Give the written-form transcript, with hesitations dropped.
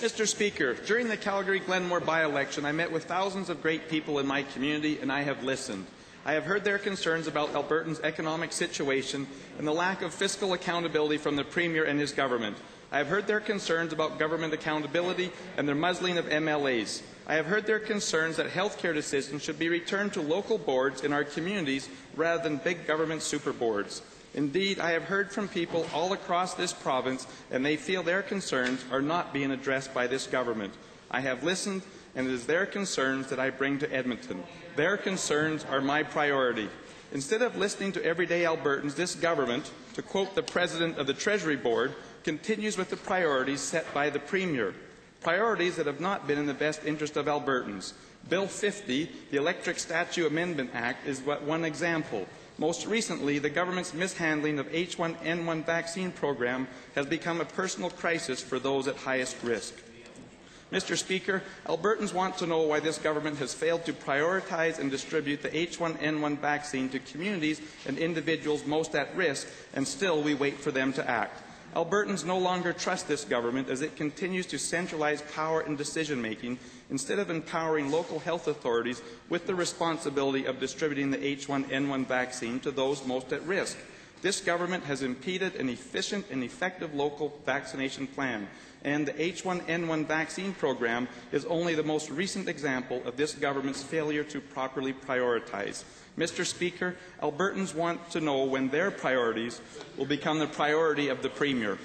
Mr. Speaker, during the Calgary-Glenmore by-election, I met with thousands of great people in my community, and I have listened. I have heard their concerns about Albertans' economic situation and the lack of fiscal accountability from the Premier and his government. I have heard their concerns about government accountability and their muzzling of MLAs. I have heard their concerns that healthcare decisions should be returned to local boards in our communities rather than big government super boards. Indeed, I have heard from people all across this province, and they feel their concerns are not being addressed by this government. I have listened, and it is their concerns that I bring to Edmonton. Their concerns are my priority. Instead of listening to everyday Albertans, this government, to quote the President of the Treasury Board, continues with the priorities set by the Premier. Priorities that have not been in the best interest of Albertans. Bill 50, the Electric Statute Amendment Act, is but one example. Most recently, the government's mishandling of H1N1 vaccine program has become a personal crisis for those at highest risk. Mr. Speaker, Albertans want to know why this government has failed to prioritize and distribute the H1N1 vaccine to communities and individuals most at risk, and still we wait for them to act. Albertans no longer trust this government as it continues to centralize power in decision-making instead of empowering local health authorities with the responsibility of distributing the H1N1 vaccine to those most at risk. This government has impeded an efficient and effective local vaccination plan, and the H1N1 vaccine program is only the most recent example of this government's failure to properly prioritize. Mr. Speaker, Albertans want to know when their priorities will become the priority of the Premier.